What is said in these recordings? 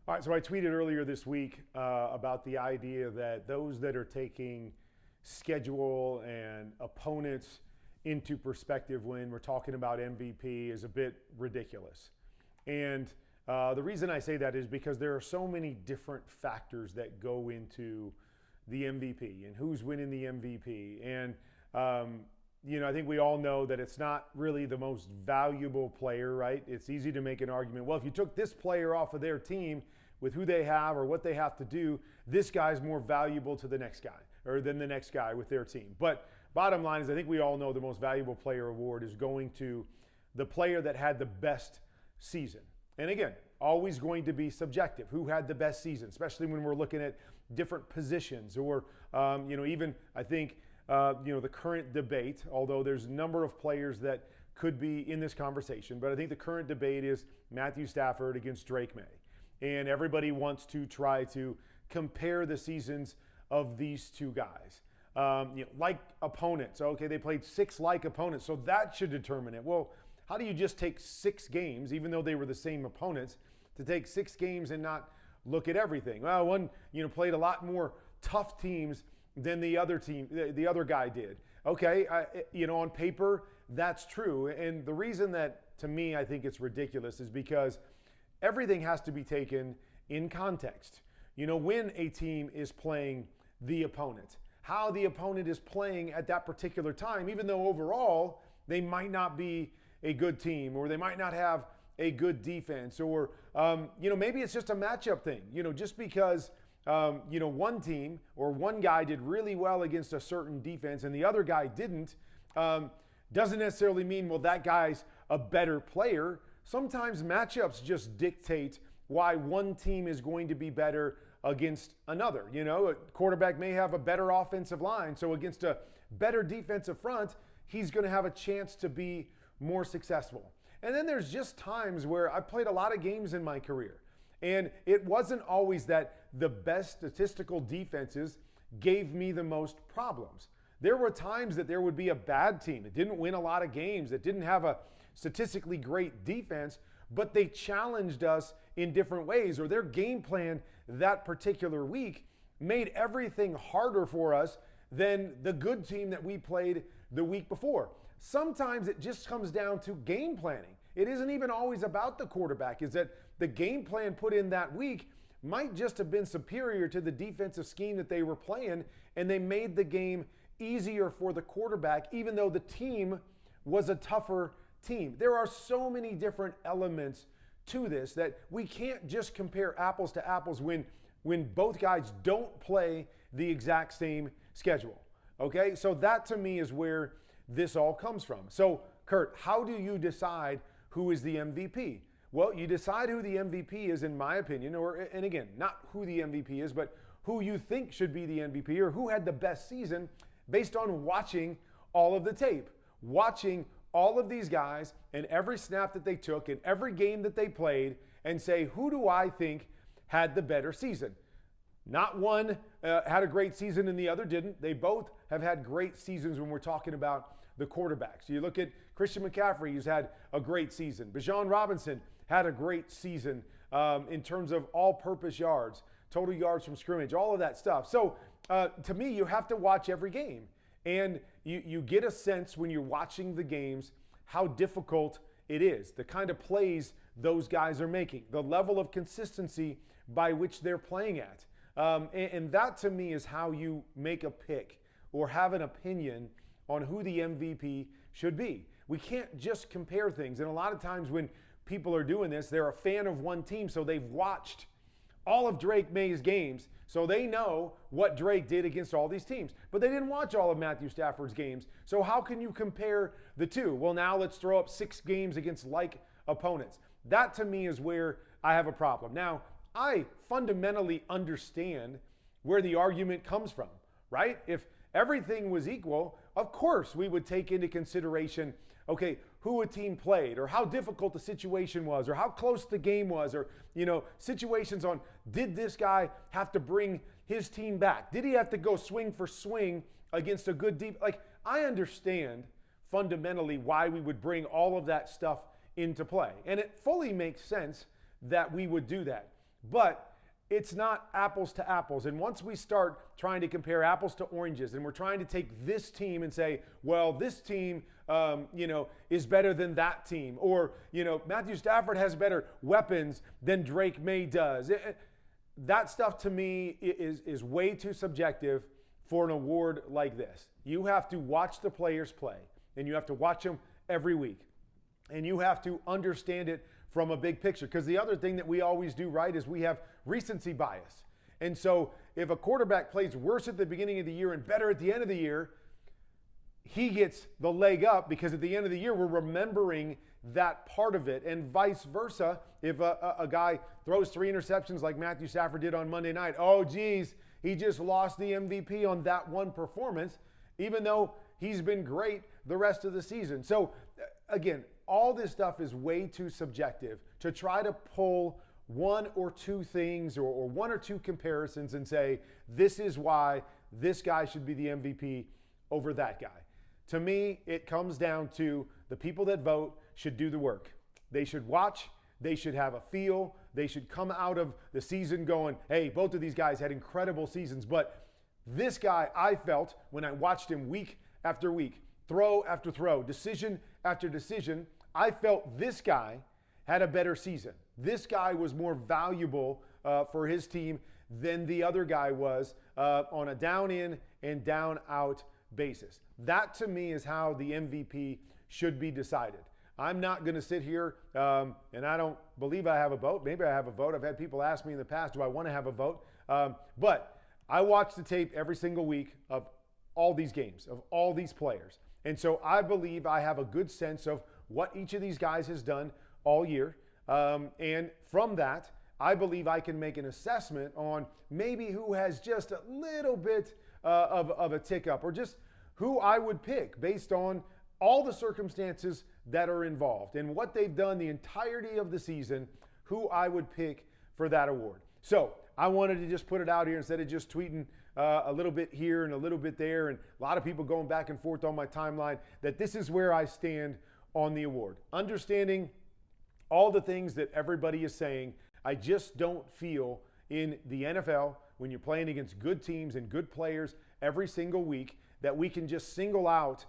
All right, so I tweeted earlier this week about the idea that those that are taking schedule and opponents into perspective when we're talking about MVP is a bit ridiculous. And the reason I say that is because there are so many different factors that go into the MVP and who's winning the MVP. And, I think we all know that it's not really the most valuable player, right? It's easy to make an argument. Well, if you took this player off of their team with who they have or what they have to do, this guy's more valuable to the next guy or than the next guy with their team. But bottom line is I think we all know the most valuable player award is going to the player that had the best season. And again, always going to be subjective. Who had the best season, especially when we're looking at different positions or, even I think, the current debate, although there's a number of players that could be in this conversation, but I think the current debate is Matthew Stafford against Drake May. And everybody wants to try to compare the seasons of these two guys. Like opponents. Okay, they played 6 like opponents, so that should determine it. Well, how do you just take 6 games, even though they were the same opponents, to take 6 games and not look at everything? Well, one, played a lot more tough teams than the other team, the other guy did. Okay, on paper, that's true. And the reason that, to me, I think it's ridiculous is because everything has to be taken in context. When a team is playing the opponent, how the opponent is playing at that particular time, even though overall they might not be a good team or they might not have a good defense or, maybe it's just a matchup thing. Just because, one team or one guy did really well against a certain defense and the other guy didn't, doesn't necessarily mean, well, that guy's a better player. Sometimes matchups just dictate why one team is going to be better against another. A quarterback may have a better offensive line, so against a better defensive front, he's going to have a chance to be more successful. And then there's just times where I played a lot of games in my career, and it wasn't always that the best statistical defenses gave me the most problems. There were times that there would be a bad team that didn't win a lot of games, that didn't have a statistically great defense, but they challenged us in different ways, or their game plan that particular week made everything harder for us than the good team that we played the week before. Sometimes it just comes down to game planning. It isn't even always about the quarterback, is that the game plan put in that week might just have been superior to the defensive scheme that they were playing, and they made the game easier for the quarterback, even though the team was a tougher team. There are so many different elements to this that we can't just compare apples to apples when both guys don't play the exact same schedule. Okay, so that to me is where this all comes from. So, Kurt, how do you decide who is the MVP? Well, you decide who the MVP is, in my opinion, and again, not who the MVP is, but who you think should be the MVP or who had the best season based on watching all of the tape, watching all of these guys and every snap that they took and every game that they played and say, who do I think had the better season? Not one had a great season and the other didn't. They both have had great seasons when we're talking about the quarterbacks. You look at Christian McCaffrey, who's had a great season. Bijan Robinson had a great season in terms of all-purpose yards, total yards from scrimmage, all of that stuff. So to me, you have to watch every game. And you get a sense when you're watching the games how difficult it is, the kind of plays those guys are making, the level of consistency by which they're playing at. And that to me is how you make a pick or have an opinion on who the MVP should be. We can't just compare things. And a lot of times when people are doing this, they're a fan of one team, so they've watched all of Drake May's games, so they know what Drake did against all these teams. But they didn't watch all of Matthew Stafford's games, so how can you compare the two? Well, now let's throw up 6 games against like opponents. That to me is where I have a problem. Now, I fundamentally understand where the argument comes from, right? If everything was equal, of course we would take into consideration, okay, who a team played or how difficult the situation was or how close the game was or, situations on did this guy have to bring his team back? Did he have to go swing for swing against a good deep? I understand fundamentally why we would bring all of that stuff into play. And it fully makes sense that we would do that. but it's not apples to apples. And once we start trying to compare apples to oranges, and we're trying to take this team and say, well, this team, is better than that team, or Matthew Stafford has better weapons than Drake May does. That stuff to me is way too subjective for an award like this. You have to watch the players play, and you have to watch them every week, and you have to understand it from a big picture. Because the other thing that we always do right is we have recency bias. And so if a quarterback plays worse at the beginning of the year and better at the end of the year, he gets the leg up, because at the end of the year we're remembering that part of it, and vice versa. If a guy throws 3 interceptions like Matthew Stafford did on Monday night, oh geez, he just lost the MVP on that one performance, even though he's been great the rest of the season. So again, all this stuff is way too subjective to try to pull one or two things or one or two comparisons and say, this is why this guy should be the MVP over that guy. To me, it comes down to the people that vote should do the work. They should watch, they should have a feel, they should come out of the season going, hey, both of these guys had incredible seasons, but this guy, I felt when I watched him week after week, throw after throw, decision after decision, I felt this guy had a better season. This guy was more valuable for his team than the other guy was on a down in and down out basis. That to me is how the MVP should be decided. I'm not going to sit here and I don't believe I have a vote. Maybe I have a vote. I've had people ask me in the past, do I want to have a vote? But I watch the tape every single week of all these games, of all these players. And so I believe I have a good sense of what each of these guys has done all year. And from that, I believe I can make an assessment on maybe who has just a little bit of a tick up, or just who I would pick based on all the circumstances that are involved and what they've done the entirety of the season, who I would pick for that award. So I wanted to just put it out here instead of just tweeting a little bit here and a little bit there, and a lot of people going back and forth on my timeline, that this is where I stand on the award. Understanding all the things that everybody is saying, I just don't feel in the NFL, when you're playing against good teams and good players every single week, that we can just single out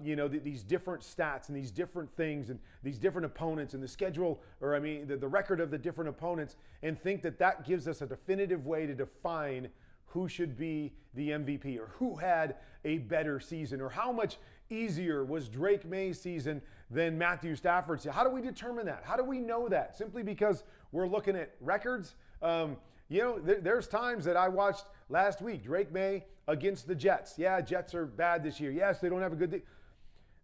these different stats and these different things and these different opponents and the schedule, or the record of the different opponents, and think that that gives us a definitive way to define who should be the MVP, or who had a better season, or how much easier was Drake May's season than Matthew Stafford's. How do we determine that? How do we know that? Simply because we're looking at records? There's times that I watched last week, Drake May against the Jets. Yeah, Jets are bad this year. Yes, they don't have a good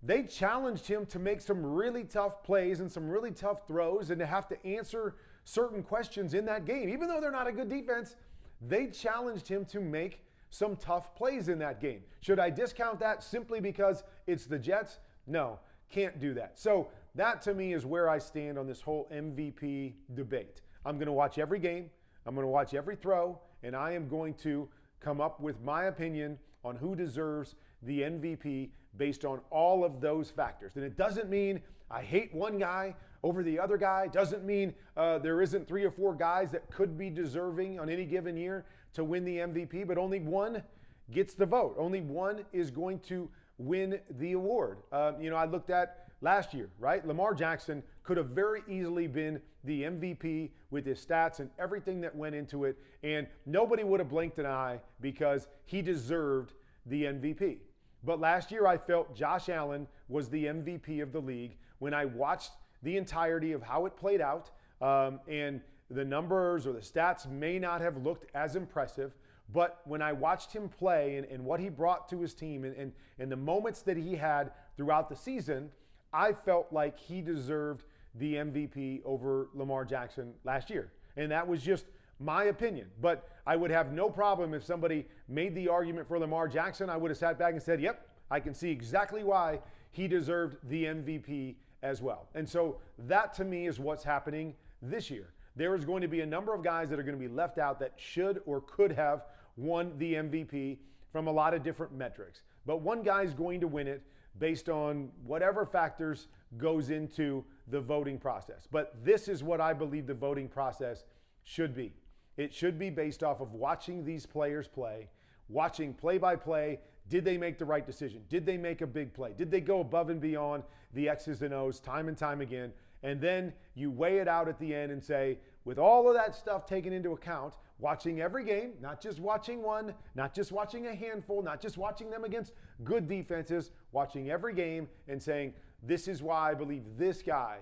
They challenged him to make some really tough plays and some really tough throws, and to have to answer certain questions in that game. Even though they're not a good defense, they challenged him to make some tough plays in that game. Should I discount that simply because it's the Jets? No, can't do that. So that to me is where I stand on this whole MVP debate. I'm going to watch every game. I'm going to watch every throw, and I am going to come up with my opinion on who deserves the MVP based on all of those factors. And it doesn't mean I hate one guy over the other guy. Doesn't mean there isn't 3 or 4 guys that could be deserving on any given year to win the MVP, but only one gets the vote. Only one is going to win the award. I looked at last year, right? Lamar Jackson could have very easily been the MVP with his stats and everything that went into it, and nobody would have blinked an eye because he deserved the MVP. But last year I felt Josh Allen was the MVP of the league when I watched the entirety of how it played out, and the numbers or the stats may not have looked as impressive, but when I watched him play and what he brought to his team and the moments that he had throughout the season, I felt like he deserved the MVP over Lamar Jackson last year. And that was just my opinion. But I would have no problem if somebody made the argument for Lamar Jackson. I would have sat back and said, yep, I can see exactly why he deserved the MVP as well. And so that to me is what's happening this year. There is going to be a number of guys that are going to be left out that should or could have won the MVP from a lot of different metrics. But one guy's going to win it based on whatever factors goes into the voting process. But this is what I believe the voting process should be. It should be based off of watching these players play, watching play by play. Did they make the right decision? Did they make a big play? Did they go above and beyond the X's and O's time and time again? And then you weigh it out at the end and say, with all of that stuff taken into account, watching every game, not just watching one, not just watching a handful, not just watching them against good defenses, watching every game and saying, this is why I believe this guy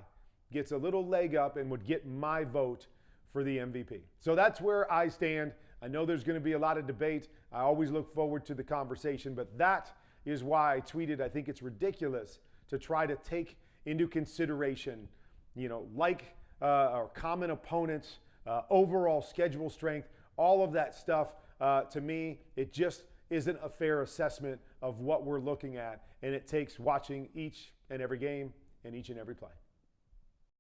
gets a little leg up and would get my vote for the MVP. So that's where I stand. I know there's going to be a lot of debate. I always look forward to the conversation, but that is why I tweeted, I think it's ridiculous to try to take into consideration, or common opponents, overall schedule strength, all of that stuff. To me, it just isn't a fair assessment of what we're looking at, and it takes watching each and every game and each and every play.